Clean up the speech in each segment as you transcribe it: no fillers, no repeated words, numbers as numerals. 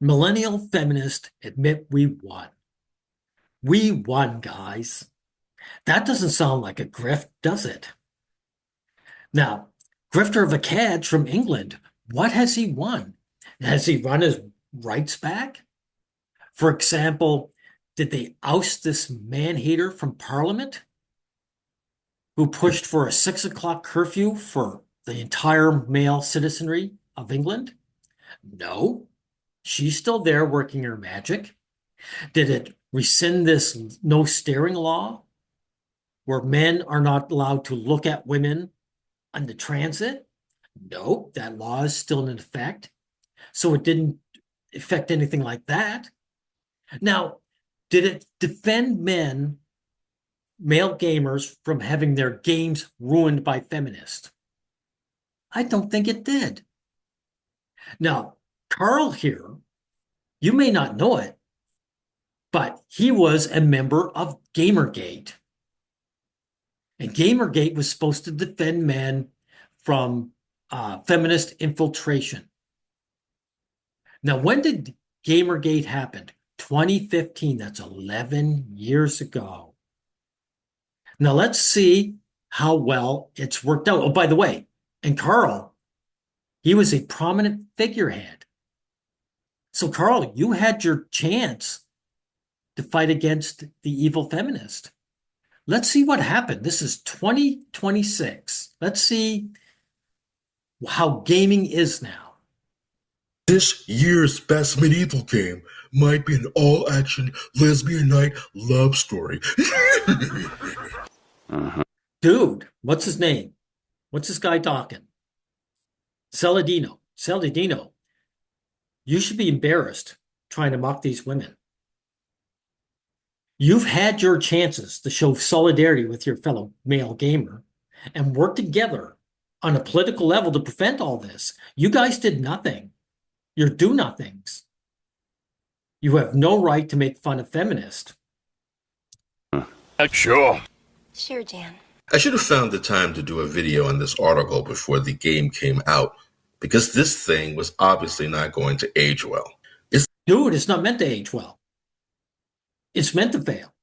Millennial feminists admit we won. We won, guys. That doesn't sound like a grift, does it? Now, Grifter of a Cadge from England, what has he won? Has he run his rights back? For example, did they oust this man-hater from Parliament who pushed for a 6 o'clock curfew for the entire male citizenry of England? No, she's still there working her magic. Did it rescind this no staring law where men are not allowed to look at women on the transit? Nope, that law is still in effect. So it didn't affect anything like that. Now, did it defend male gamers, from having their games ruined by feminists? I don't think it did. Now, Carl here, you may not know it, but he was a member of Gamergate. And Gamergate was supposed to defend men from feminist infiltration. Now, when did Gamergate happen? 2015. That's 11 years ago. Now, let's see how well it's worked out. Oh, by the way, and Carl, he was a prominent figurehead. So, Carl, you had your chance to fight against the evil feminist. Let's see what happened. This is 2026. Let's see how gaming is now. This year's best medieval game might be an all-action lesbian night love story. Dude, what's his name? What's this guy talking? Celadino. Celadino, you should be embarrassed trying to mock these women. You've had your chances to show solidarity with your fellow male gamer and work together on a political level to prevent all this. You guys did nothing. You're do-nothings. You have no right to make fun of feminists. Sure. Sure, Jan. I should have found the time to do a video on this article before the game came out, because this thing was obviously not going to age well. Dude, it's not meant to age well. It's meant to fail.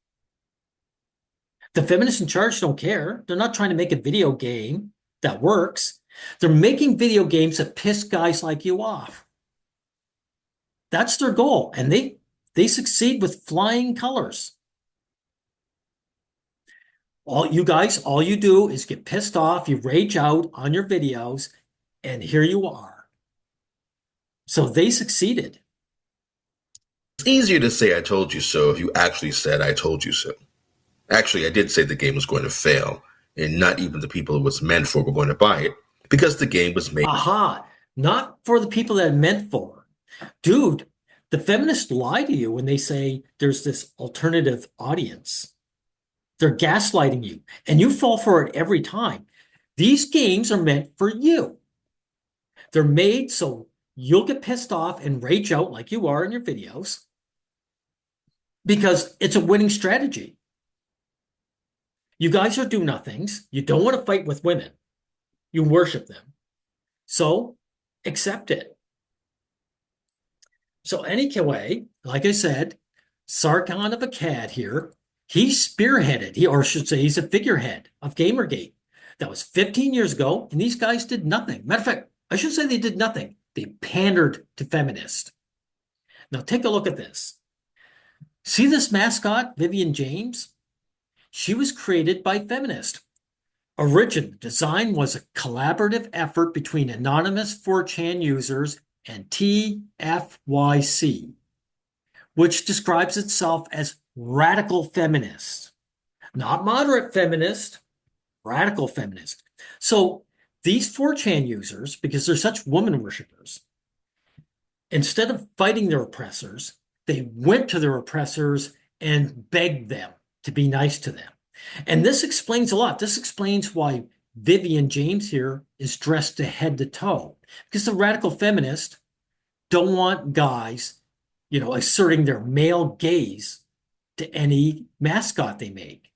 The feminists in charge don't care. They're not trying to make a video game that works. They're making video games that piss guys like you off. That's their goal, and they succeed with flying colors. All you do is get pissed off, you rage out on your videos, and here you are. So they succeeded. It's easier to say I told you so if you actually said I told you so. Actually, I did say the game was going to fail, and not even the people it was meant for were going to buy it, because the game was made. Aha, not for the people that it meant for. Dude, the feminists lie to you when they say there's this alternative audience. They're gaslighting you, and you fall for it every time. These games are meant for you. They're made so you'll get pissed off and rage out like you are in your videos, because it's a winning strategy. You guys are do-nothings. You don't want to fight with women. You worship them. So accept it. So anyway, like I said, Sargon of Akkad here, he spearheaded, or I should say he's a figurehead of Gamergate. That was 15 years ago, and these guys did nothing. Matter of fact, I should say they did nothing. They pandered to feminists. Now take a look at this. See this mascot, Vivian James? She was created by feminists. Origin design was a collaborative effort between anonymous 4chan users and TFYC, which describes itself as radical feminist, not moderate feminist, radical feminist. So these 4chan users, because they're such woman worshippers, instead of fighting their oppressors, they went to their oppressors and begged them to be nice to them. And this explains a lot. This explains why Vivian James here is dressed to head to toe, because the radical feminists don't want guys, asserting their male gaze to any mascot they make.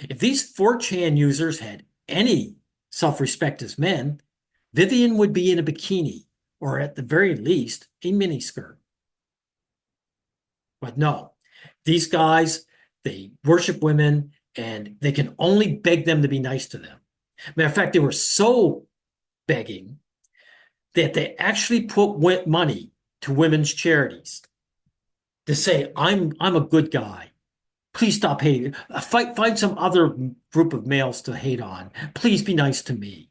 If these 4chan users had any self-respect as men, Vivian would be in a bikini, or at the very least, a miniskirt. But no, these guys, they worship women and they can only beg them to be nice to them. Matter of fact, they were so begging that they actually put money to women's charities to say, I'm a good guy. Please stop hating. Find some other group of males to hate on. Please be nice to me.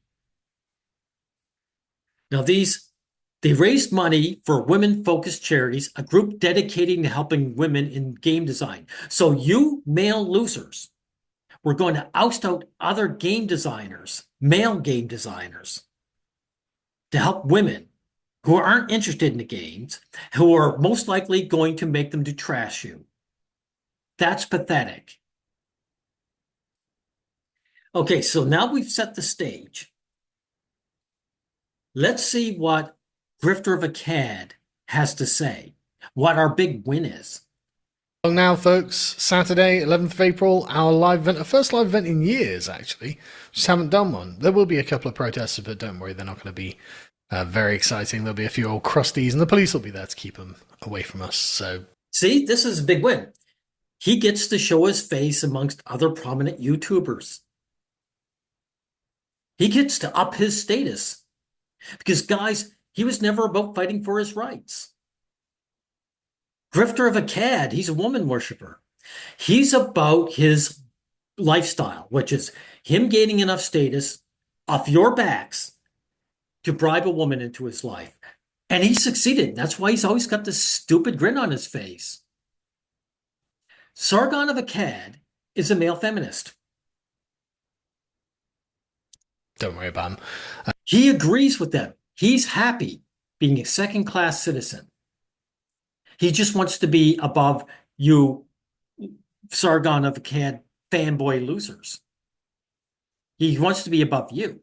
Now, they raised money for women-focused charities, a group dedicating to helping women in game design. So you male losers were going to oust out other game designers, male game designers, to help women who aren't interested in the games, who are most likely going to make them to trash you. That's pathetic. Okay, so now we've set the stage. Let's see what Grifter of a CAD has to say, what our big win is. Well, now, folks, Saturday, 11th of April, our live event, our first live event in years, actually. Just haven't done one. There will be a couple of protesters, but don't worry, they're not going to be very exciting. There'll be a few old crusties, and the police will be there to keep them away from us. So, see, this is a big win. He gets to show his face amongst other prominent YouTubers. He gets to up his status. Because, guys, he was never about fighting for his rights. Grifter of a CAD, he's a woman worshiper. He's about his lifestyle, which is him gaining enough status off your backs to bribe a woman into his life. And he succeeded. That's why he's always got this stupid grin on his face. Sargon of Akkad is a male feminist. don't worry about him. He agrees with them. He's happy being a second-class citizen. He just wants to be above you, Sargon of Akkad fanboy losers. He wants to be above you.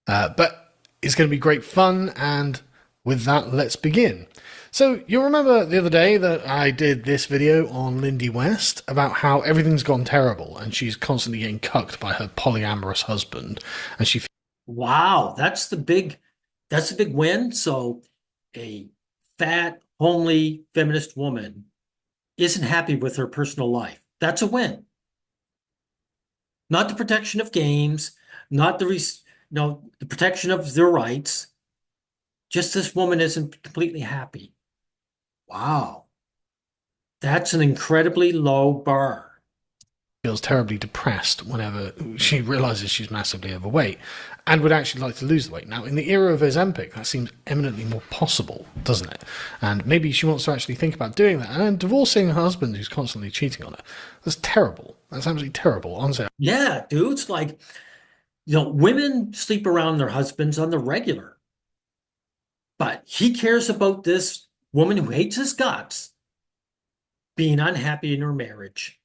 But it's going to be great fun, and with that, let's begin. So you'll remember the other day that I did this video on Lindy West about how everything's gone terrible and she's constantly getting cucked by her polyamorous husband, and she Wow, that's the big win. So a fat, homely feminist woman isn't happy with her personal life. That's a win. Not the protection of games, not the protection of their rights. Just this woman isn't completely happy. Wow. That's an incredibly low bar. feels terribly depressed whenever she realizes she's massively overweight and would actually like to lose the weight. Now, in the era of Ozempic, that seems eminently more possible, doesn't it? And maybe she wants to actually think about doing that. And then divorcing her husband who's constantly cheating on her. That's terrible. That's absolutely terrible, honestly. Yeah, dude, it's like, women sleep around their husbands on the regular. But he cares about this woman who hates his guts being unhappy in her marriage.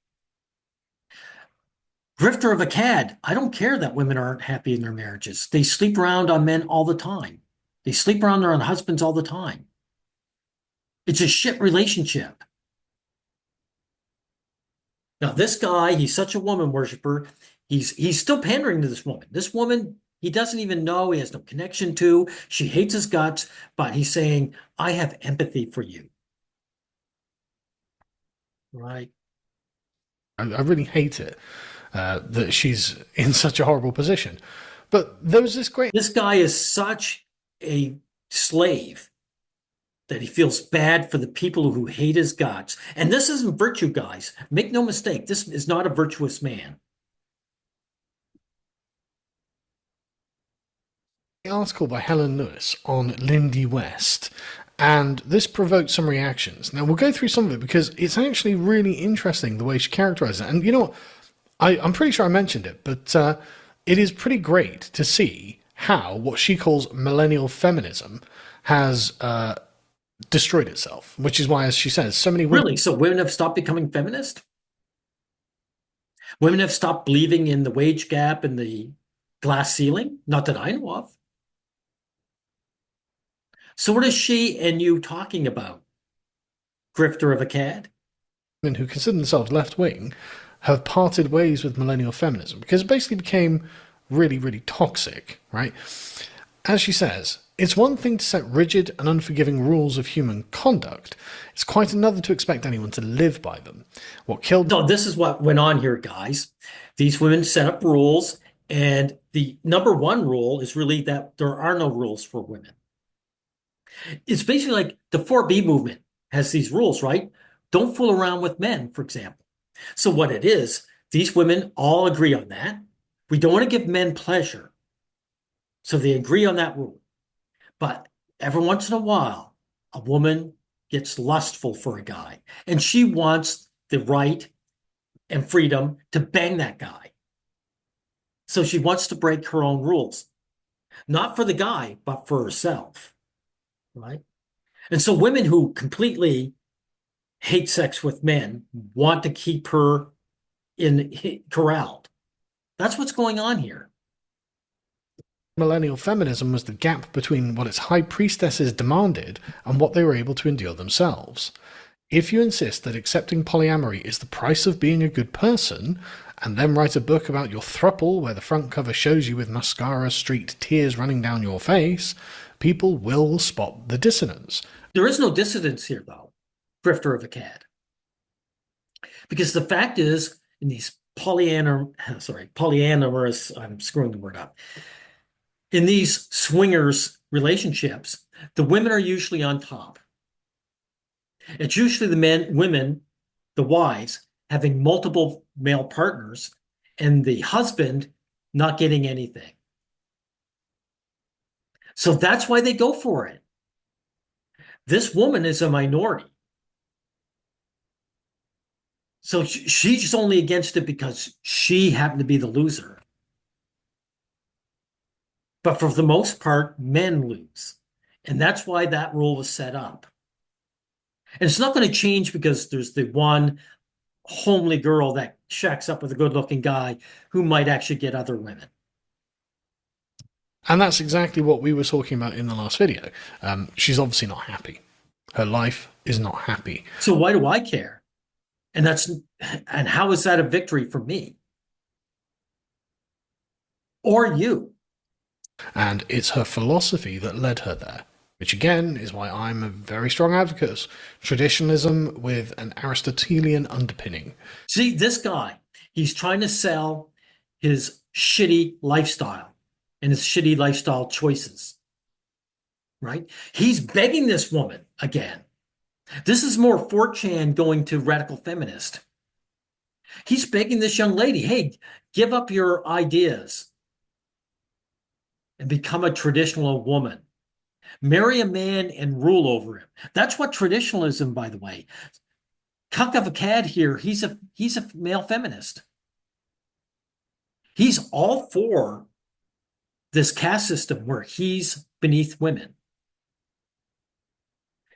Grifter of a CAD, I don't care that women aren't happy in their marriages. They sleep around on men all the time. They sleep around their own husbands all the time. It's a shit relationship. Now, this guy, he's such a woman worshiper. He's still pandering to this woman. This woman, he doesn't even know, he has no connection to. She hates his guts, but he's saying, I have empathy for you. Right? I really hate it that she's in such a horrible position. But there was this great... This guy is such a slave that he feels bad for the people who hate his guts. And this isn't virtue, guys. Make no mistake, this is not a virtuous man. article by Helen Lewis on Lindy West, and this provoked some reactions. Now, we'll go through some of it because it's actually really interesting the way she characterizes it. And you know what? I'm pretty sure I mentioned it, but it is pretty great to see how what she calls millennial feminism has destroyed itself, which is why, as she says, so many women... Really? So women have stopped becoming feminist? Women have stopped believing in the wage gap and the glass ceiling? Not that I know of. So what is she and you talking about? Grifter of a CAD? Women who consider themselves left-wing have parted ways with millennial feminism because it basically became really, really toxic, right? As she says, it's one thing to set rigid and unforgiving rules of human conduct. It's quite another to expect anyone to live by them. What killed So this is what went on here, guys. These women set up rules, and the number one rule is really that there are no rules for women. It's basically like the 4B movement has these rules, right? Don't fool around with men, for example. So what it is, these women all agree on that. We don't want to give men pleasure. So they agree on that rule. But every once in a while, a woman gets lustful for a guy, and she wants the right and freedom to bang that guy. So she wants to break her own rules, not for the guy, but for herself, right? And so women who completely hate sex with men want to keep her corralled. That's what's going on here. millennial feminism was the gap between what its high priestesses demanded and what they were able to endure themselves. If you insist that accepting polyamory is the price of being a good person, and then write a book about your throuple where the front cover shows you with mascara streaked tears running down your face, people will spot the dissonance. There is no dissonance here, though, Grifter of a cad. Because the fact is, in these polyamorous, I'm screwing the word up. In these swingers relationships, the women are usually on top. It's usually the women, the wives, having multiple male partners, and the husband not getting anything. So that's why they go for it. This woman is a minority. So she's only against it because she happened to be the loser. But for the most part, men lose. And that's why that rule was set up. And it's not going to change because there's the one homely girl that shacks up with a good-looking guy who might actually get other women. And that's exactly what we were talking about in the last video. She's obviously not happy. Her life is not happy. So why do I care? And how is that a victory for me? Or you? And it's her philosophy that led her there, which again is why I'm a very strong advocate of traditionalism with an Aristotelian underpinning. See, this guy, he's trying to sell his shitty lifestyle and his shitty lifestyle choices, right? He's begging this woman again. This is more 4chan going to radical feminist. He's begging this young lady, hey, give up your ideas and become a traditional woman. Marry a man and rule over him. That's what traditionalism, by the way. Cuck of a cad here, he's a male feminist. He's all for this caste system where he's beneath women.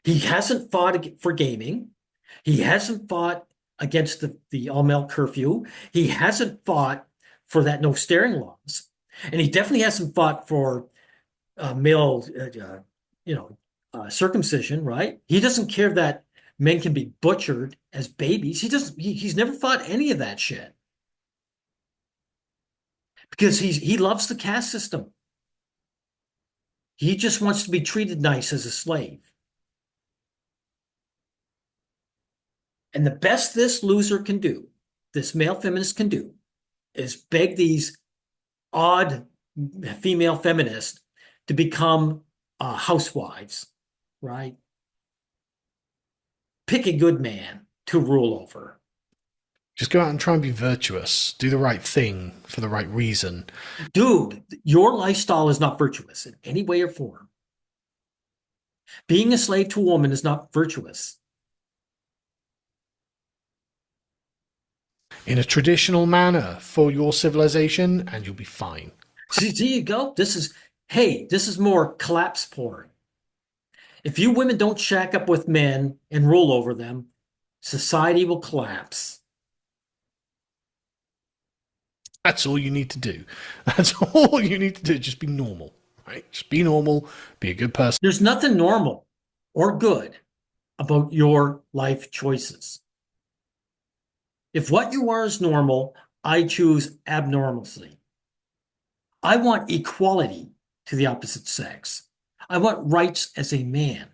He hasn't fought for gaming. He hasn't fought against the all-male curfew. He hasn't fought for that no staring laws. And he definitely hasn't fought for male, circumcision, right? He doesn't care that men can be butchered as babies. He's never fought any of that shit. Because he loves the caste system. He just wants to be treated nice as a slave. And the best this loser can do, this male feminist can do, is beg these odd female feminists to become housewives, right? Pick a good man to rule over. Just go out and try and be virtuous. Do the right thing for the right reason. Dude, your lifestyle is not virtuous in any way or form. Being a slave to a woman is not virtuous. In a traditional manner for your civilization, and you'll be fine. See, you go. This is more collapse porn. If you women don't shack up with men and rule over them, society will collapse. That's all you need to do. That's all you need to do. Just be normal, right? Just be normal. Be a good person. There's nothing normal or good about your life choices. If what you are is normal, I choose abnormalcy. I want equality to the opposite sex. I want rights as a man.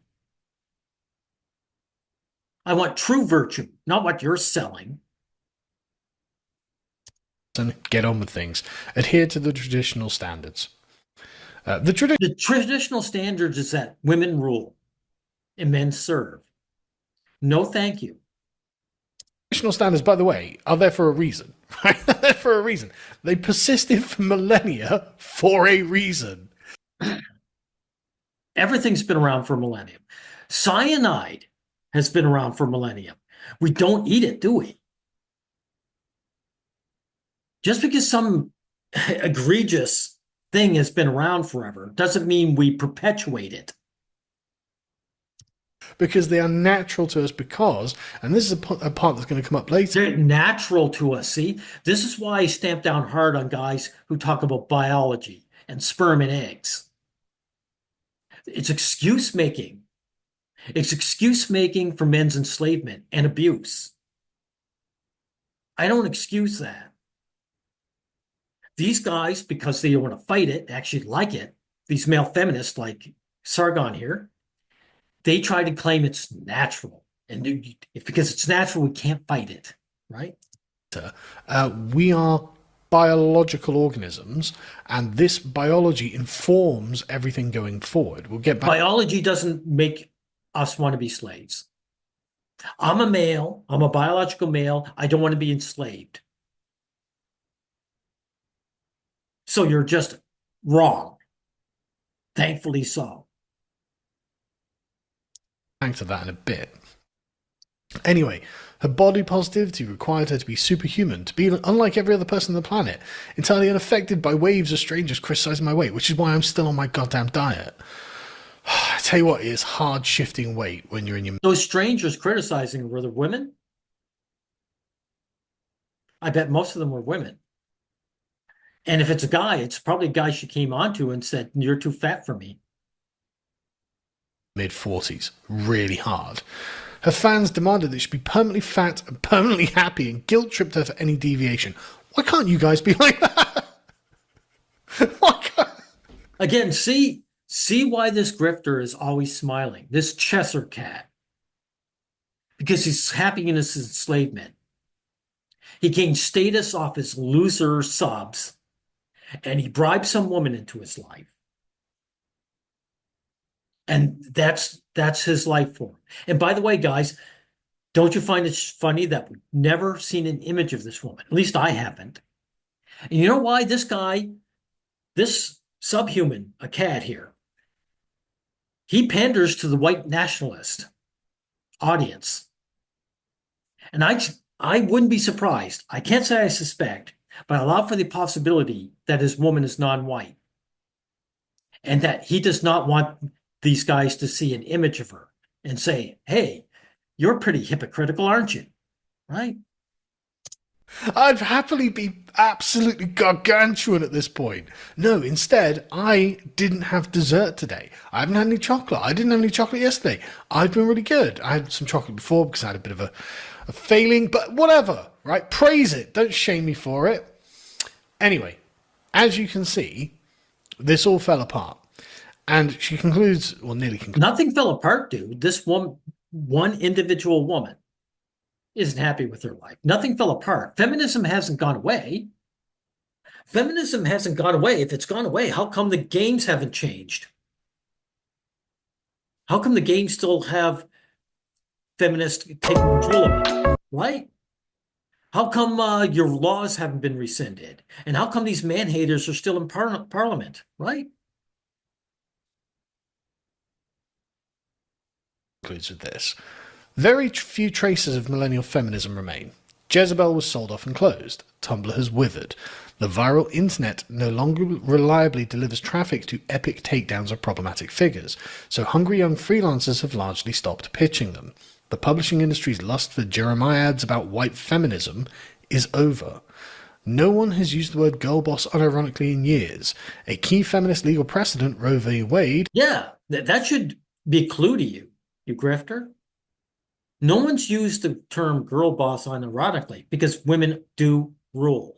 I want true virtue, not what you're selling. And get on with things. Adhere to the traditional standards. The traditional standards is that women rule and men serve. No, thank you. Traditional standards, by the way, are there for a reason. Right? They're there for a reason. They persisted for millennia for a reason. Everything's been around for millennium. Cyanide has been around for millennium. We don't eat it, do we? Just because some egregious thing has been around forever doesn't mean we perpetuate it. Because they are natural to us because, and this is a part that's going to come up later. They're natural to us, see? This is why I stamp down hard on guys who talk about biology and sperm and eggs. It's excuse making. It's excuse making for men's enslavement and abuse. I don't excuse that. These guys, because they want to fight it, actually like it, these male feminists like Sargon here, they try to claim it's natural. And because it's natural, we can't fight it, right? We are biological organisms, and this biology informs everything going forward. We'll get back. Biology doesn't make us want to be slaves. I'm a male. I'm a biological male. I don't want to be enslaved. So you're just wrong. Thankfully so. Thanks to that in a bit. Anyway, her body positivity required her to be superhuman, to be unlike every other person on the planet, entirely unaffected by waves of strangers criticizing my weight, which is why I'm still on my goddamn diet. I tell you what, it is hard shifting weight when you're in your... Those strangers criticizing were the women? I bet most of them were women. And if it's a guy, it's probably a guy she came onto and said, "You're too fat for me." Mid-40s, really hard. Her fans demanded that she be permanently fat and permanently happy and guilt-tripped her for any deviation. Why can't you guys be like that? Why can't... Again, see why this grifter is always smiling, this Cheshire cat. Because his happiness is enslavement. He gained status off his loser subs, and he bribed some woman into his life. And that's his life form. And by the way, guys, don't you find it funny that we've never seen an image of this woman? At least I haven't. And you know why? This guy, this subhuman, a cat here, he panders to the white nationalist audience. And I wouldn't be surprised. I can't say I suspect, but I allow for the possibility that his woman is non-white. And that he does not want these guys to see an image of her and say, "Hey, you're pretty hypocritical, aren't you?" Right? I'd happily be absolutely gargantuan at this point. No, instead, I didn't have dessert today. I haven't had any chocolate. I didn't have any chocolate yesterday. I've been really good. I had some chocolate before because I had a bit of a failing, but whatever, right? Praise it. Don't shame me for it. Anyway, as you can see, this all fell apart. And she concludes, well, nearly concludes. Nothing fell apart, dude. This one individual woman isn't happy with her life. Nothing fell apart. Feminism hasn't gone away. Feminism hasn't gone away. If it's gone away, how come the games haven't changed? How come the games still have feminists taking control of it, right? How come your laws haven't been rescinded? And how come these man-haters are still in parliament, right? Concludes with this. Very few traces of millennial feminism remain. Jezebel was sold off and closed. Tumblr has withered. The viral internet no longer reliably delivers traffic to epic takedowns of problematic figures, so hungry young freelancers have largely stopped pitching them. The publishing industry's lust for jeremiads about white feminism is over. No one has used the word girl boss unironically in years. A key feminist legal precedent, Roe v. Wade... Yeah, that should be a clue to you, you grifter. No one's used the term girl boss unironically because women do rule.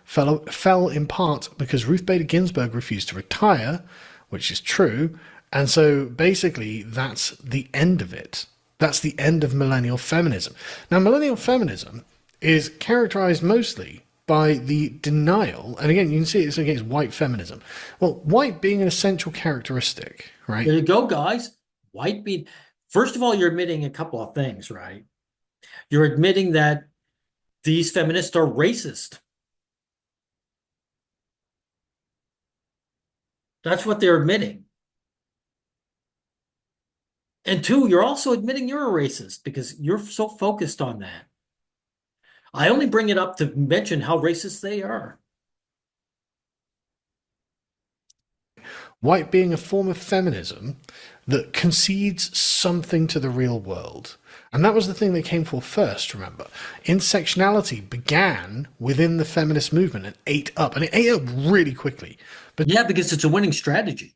fell in part because Ruth Bader Ginsburg refused to retire, which is true. And so basically, that's the end of it. That's the end of millennial feminism. Now, millennial feminism is characterized mostly by the denial, and again, you can see it's against white feminism. Well, white being an essential characteristic, right? There you go, guys. White beat. First of all, you're admitting a couple of things, right? You're admitting that these feminists are racist. That's what they're admitting. And two, you're also admitting you're a racist because you're so focused on that. I only bring it up to mention how racist they are. White being a form of feminism that concedes something to the real world. And that was the thing they came for first, remember. Intersectionality began within the feminist movement and ate up, and it ate up really quickly. But Yeah, because it's a winning strategy.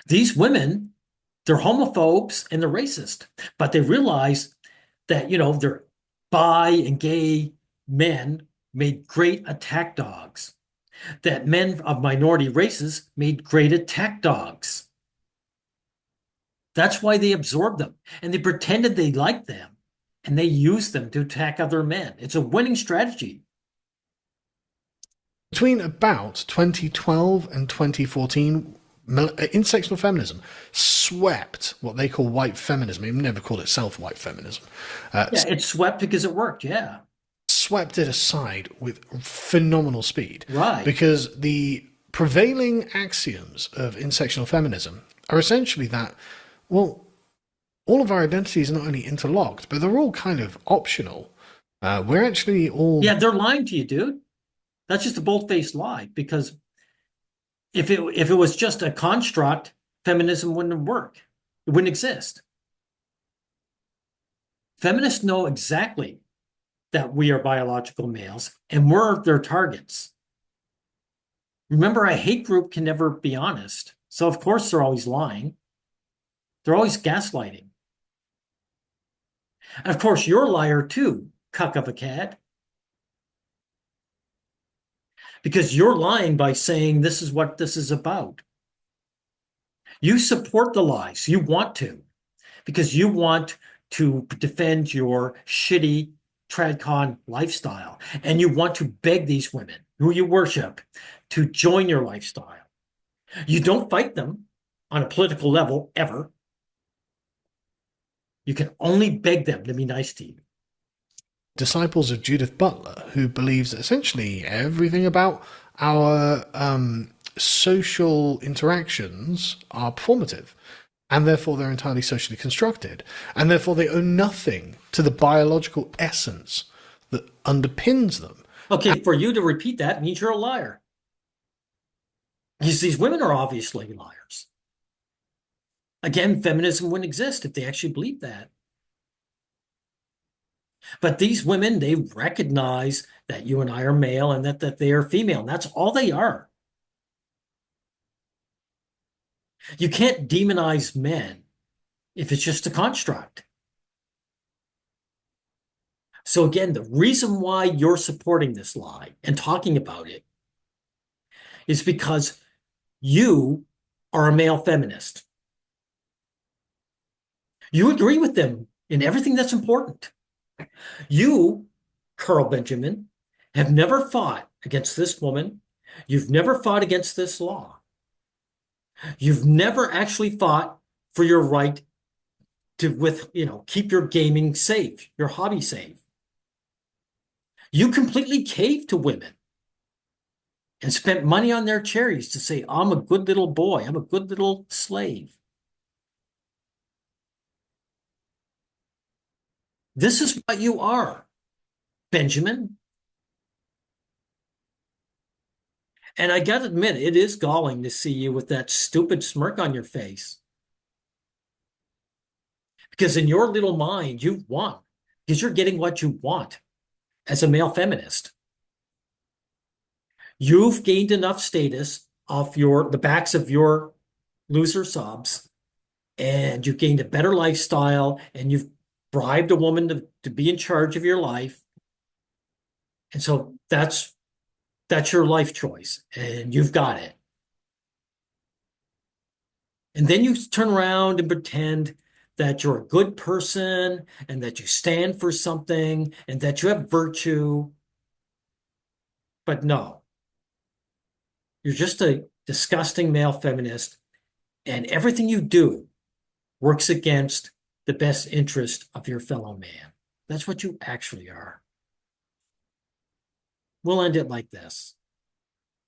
These women, they're homophobes and they're racist, but they realize that, they're bi and gay men made great attack dogs, that men of minority races made great attack dogs. That's why they absorbed them and they pretended they liked them and they used them to attack other men. It's a winning strategy. between about 2012 and 2014, intersectional feminism swept what they call white feminism. It never called itself white feminism. Yeah, it swept because it worked. Yeah, Swept it aside with phenomenal speed. right. Because the prevailing axioms of intersectional feminism are essentially that, well, all of our identities are not only interlocked, but they're all kind of optional. We're actually all. Yeah, they're lying to you, dude. That's just a bold-faced lie because if it was just a construct, feminism wouldn't work. It wouldn't exist. Feminists know exactly that we are biological males and we're their targets. Remember, a hate group can never be honest. So of course they're always lying. They're always gaslighting. And of course, you're a liar too, cuck of a cat. Because you're lying by saying this is what this is about. You support the lies. You want to, because you want to defend your shitty tradcon lifestyle. And you want to beg these women who you worship to join your lifestyle. You don't fight them on a political level ever. You can only beg them to be nice to you. Disciples of Judith Butler, who believes that essentially everything about our social interactions are performative, and therefore they're entirely socially constructed, and therefore they owe nothing to the biological essence that underpins them. Okay, for you to repeat that means you're a liar. Because these women are obviously liars. Again, feminism wouldn't exist if they actually believed that. But these women, they recognize that you and I are male and that they are female. And that's all they are. You can't demonize men if it's just a construct. So again, the reason why you're supporting this lie and talking about it is because you are a male feminist. You agree with them in everything that's important. You, Carl Benjamin, have never fought against this woman. You've never fought against this law. You've never actually fought for your right to keep your gaming safe, your hobby safe. You completely caved to women and spent money on their cherries to say, I'm a good little boy. I'm a good little slave. This is what you are, Benjamin. And I got to admit, it is galling to see you with that stupid smirk on your face. Because in your little mind, you've won. Because you're getting what you want as a male feminist. You've gained enough status off the backs of your loser subs, and you've gained a better lifestyle, and you've bribed a woman to be in charge of your life. And so that's your life choice, and you've got it. And then you turn around and pretend that you're a good person and that you stand for something and that you have virtue. But no, you're just a disgusting male feminist, and everything you do works against the best interest of your fellow man. That's what you actually are. We'll end it like this.